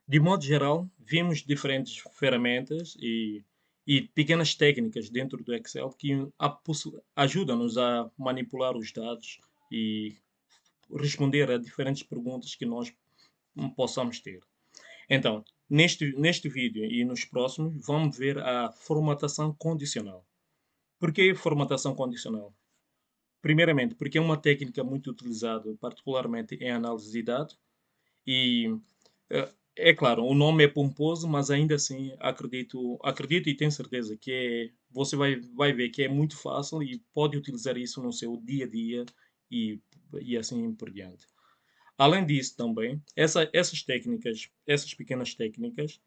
De modo geral, vimos diferentes ferramentas e pequenas técnicas dentro do Excel que ajudam-nos a manipular os dados e responder a diferentes perguntas que nós possamos ter. Então, neste vídeo e nos próximos, vamos ver a formatação condicional. Por que formatação condicional? Primeiramente, porque é uma técnica muito utilizada, particularmente em análise de dados, e é claro, o nome é pomposo, mas ainda assim acredito e tenho certeza que você vai ver que é muito fácil e pode utilizar isso no seu dia a dia e, e assim por diante. Além disso, também, essas técnicas, essas pequenas técnicas,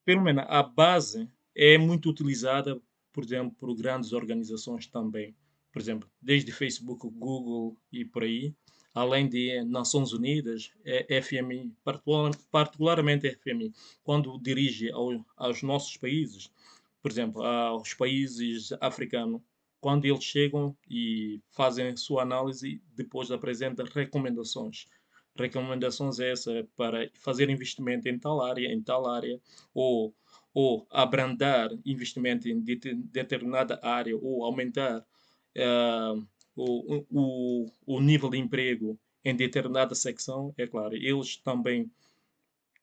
pelo menos a base é muito utilizada, por exemplo, por grandes organizações também. Por exemplo, desde Facebook, Google e por aí, além de Nações Unidas, FMI, particularmente FMI, quando dirige aos nossos países, por exemplo, aos países africanos, quando eles chegam e fazem sua análise, depois apresentam recomendações. Recomendações essas para fazer investimento em tal área, ou, ou abrandar investimento em determinada área, ou aumentar ah, o nível de emprego em determinada secção. É claro, eles também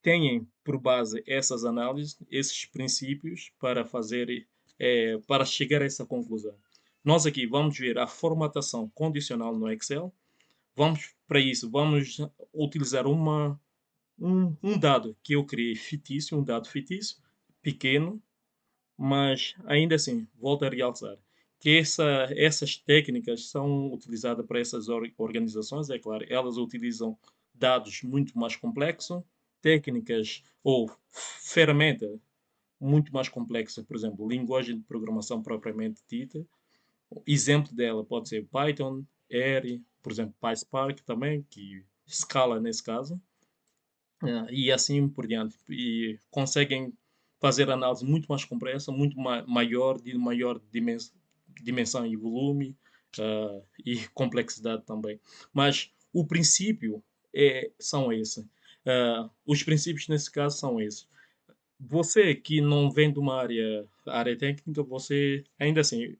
têm por base essas análises, esses princípios para fazer, para chegar a essa conclusão. Nós aqui vamos ver a formatação condicional no Excel. Vamos para isso, vamos utilizar um dado que eu criei fictício, um dado fictício, pequeno, mas ainda assim, volto a realçar que essas técnicas são utilizadas para essas organizações, é claro, elas utilizam dados muito mais complexos, técnicas ou ferramentas muito mais complexas, por exemplo, linguagem de programação propriamente dita. Exemplo dela pode ser Python, R, por exemplo, PySpark também, que escala nesse caso, e assim por diante. E conseguem fazer análise muito mais complexa, muito maior, de maior dimensão e volume, e complexidade também. Mas o princípio são esses. Os princípios nesse caso são esses. Você que não vem de uma área técnica, você ainda assim,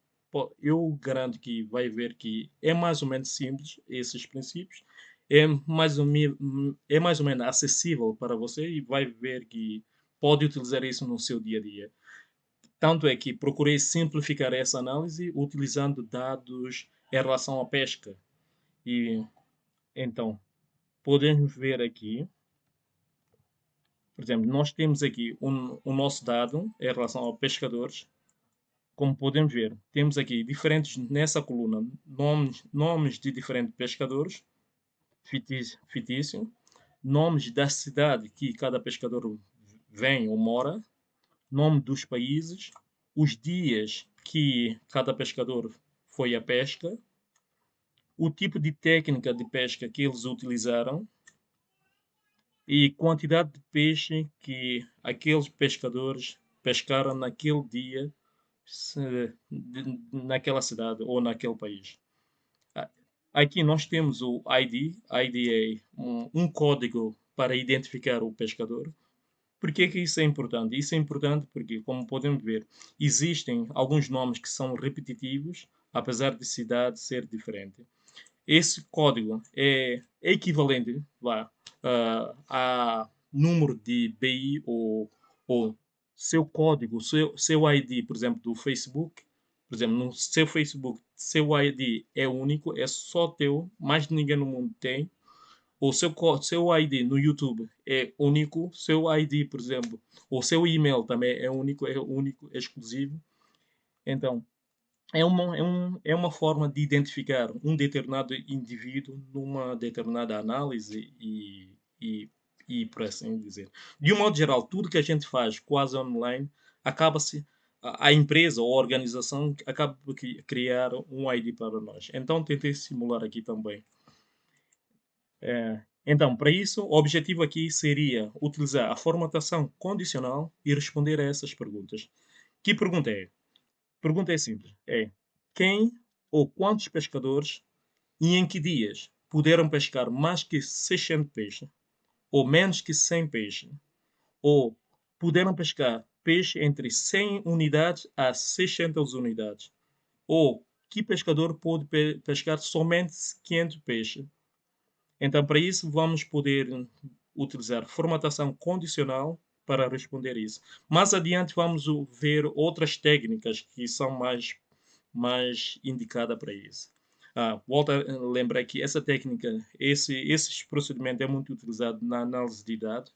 eu garanto que vai ver que é mais ou menos simples esses princípios, é mais ou menos acessível para você e vai ver que pode utilizar isso no seu dia a dia. Tanto é que procurei simplificar essa análise utilizando dados em relação à pesca. E então, podemos ver aqui, por exemplo, nós temos aqui o nosso dado em relação a pescadores. Como podemos ver, temos aqui diferentes nessa coluna nomes de diferentes pescadores, fictício, nomes da cidade que cada pescador vem ou mora, nome dos países, os dias que cada pescador foi à pesca, o tipo de técnica de pesca que eles utilizaram e quantidade de peixe que aqueles pescadores pescaram naquele dia, naquela cidade ou naquele país. A- Aqui nós temos o ID, ID é um código para identificar o pescador. Por que que isso é importante? Isso é importante porque, como podemos ver, existem alguns nomes que são repetitivos, apesar de cidade ser diferente. Esse código é equivalente, a número de BI ou seu código, seu ID, por exemplo, do Facebook. Por exemplo, no seu Facebook, seu ID é único, é só teu, mais ninguém no mundo tem. O seu ID no YouTube é único, seu ID, por exemplo, o seu e-mail também é único, é exclusivo. Então, é uma forma de identificar um determinado indivíduo numa determinada análise e por assim dizer. De um modo geral, tudo que a gente faz quase online acaba-se. A empresa ou a organização acaba por criar um ID para nós. Então, tentei simular aqui também. Então, para isso, o objetivo aqui seria utilizar a formatação condicional e responder a essas perguntas. Que pergunta é? Pergunta é simples. É quem ou quantos pescadores e em que dias puderam pescar mais que 600 peixes? ou menos que 100 peixes, ou puderam pescar peixe entre 100 unidades a 600 unidades, ou que pescador pode pescar somente 500 peixes. Então, para isso, vamos poder utilizar formatação condicional para responder isso. Mais adiante, vamos ver outras técnicas que são mais indicadas para isso. Volto a lembrar que essa técnica, esse procedimento é muito utilizado na análise de dados,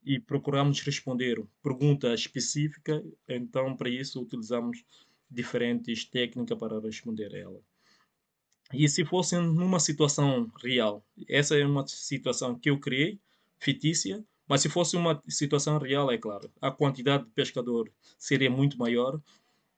e procuramos responder pergunta específica, então para isso utilizamos diferentes técnicas para responder a ela. E se fosse numa situação real, essa é uma situação que eu criei, fictícia, mas se fosse uma situação real, é claro, a quantidade de pescador seria muito maior,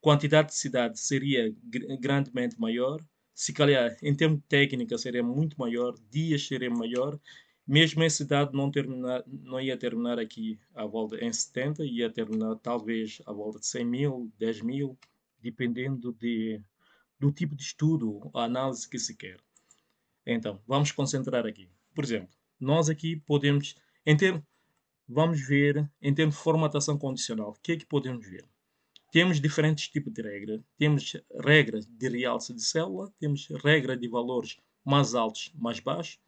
quantidade de cidade seria grandemente maior, se calhar em termos de técnica seria muito maior, dias seria maior, mesmo essa cidade não ia terminar aqui à volta em 70, ia terminar talvez à volta de 100 mil, 10 mil, dependendo do tipo de estudo, a análise que se quer. Então, vamos concentrar aqui. Por exemplo, nós aqui podemos, vamos ver em termos de formatação condicional, o que é que podemos ver? Temos diferentes tipos de regras. Temos regras de realce de célula, temos regra de valores mais altos, mais baixos,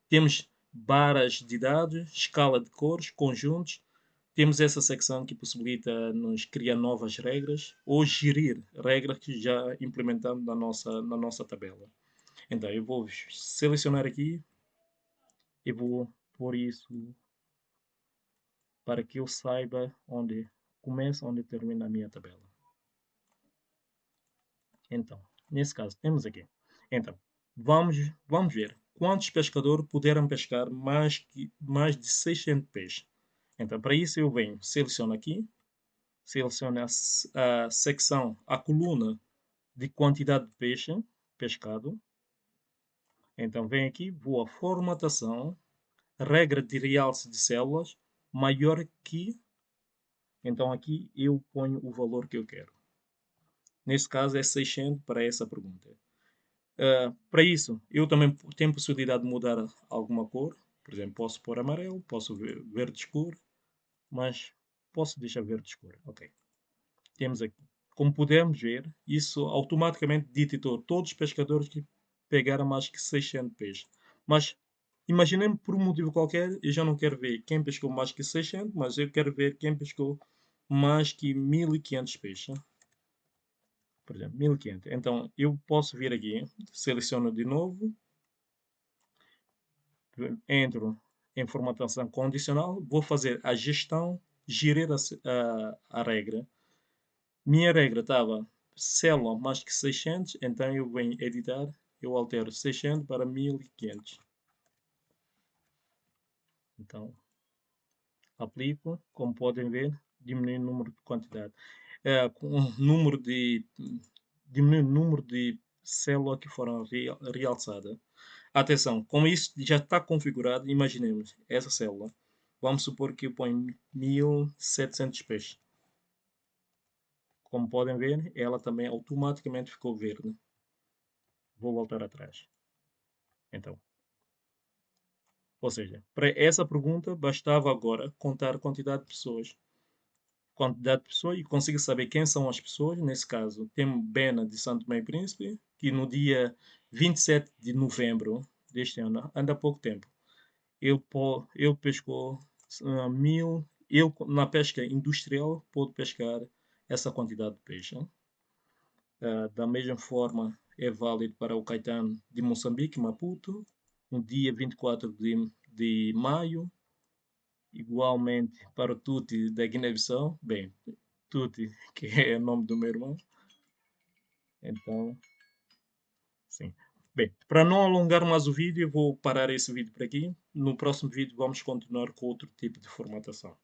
temos barras de dados, escala de cores, conjuntos. Temos essa secção que possibilita-nos criar novas regras ou gerir regras que já implementamos na nossa tabela. Então, eu vou selecionar aqui e vou pôr isso para que eu saiba onde começa, onde termina a minha tabela. Então, nesse caso, temos aqui. Então, vamos ver quantos pescadores puderam pescar mais de 600 peixes. Então, para isso eu venho, seleciono aqui, seleciono a secção, a coluna de quantidade de peixe pescado. Então, venho aqui, vou a formatação, regra de realce de células, maior que. Então, aqui eu ponho o valor que eu quero. Nesse caso é 600 para essa pergunta. Para isso, eu também tenho possibilidade de mudar alguma cor. Por exemplo, posso pôr amarelo, posso ver verde escuro, mas posso deixar verde escuro. Ok. Temos aqui. Como podemos ver, isso automaticamente detectou todos os pescadores que pegaram mais que 600 peixes. Mas imaginemos por um motivo qualquer, eu já não quero ver quem pescou mais que 600, mas eu quero ver quem pescou mais que 1500 peixes. Por exemplo, 1500. Então, eu posso vir aqui, seleciono de novo, entro em formatação condicional, vou fazer a gestão, girar a regra. Minha regra estava célula mais que 600, então eu venho editar, eu altero 600 para 1500. Então, aplico, como podem ver, diminui o número de quantidade. Com o número diminui o número de células que foram realçadas. Atenção, como isso já está configurado, imaginemos essa célula. Vamos supor que eu ponho 1700 peixes. Como podem ver, ela também automaticamente ficou verde. Vou voltar atrás. Então, ou seja, para essa pergunta bastava agora contar a quantidade de pessoas. Quantidade de pessoas e consigo saber quem são as pessoas. Nesse caso, temos Bena de Santo Tomé e Príncipe, que no dia 27 de novembro deste ano, anda há pouco tempo, ele pescou 1000. Ele, na pesca industrial, pôde pescar essa quantidade de peixe. Da mesma forma, é válido para o Caetano de Moçambique, Maputo, no dia 24 de maio. Igualmente para o Tuti da Guiné-Bissau. Bem, Tuti, que é o nome do meu irmão. Então, sim. Bem, para não alongar mais o vídeo, eu vou parar esse vídeo por aqui. No próximo vídeo vamos continuar com outro tipo de formatação.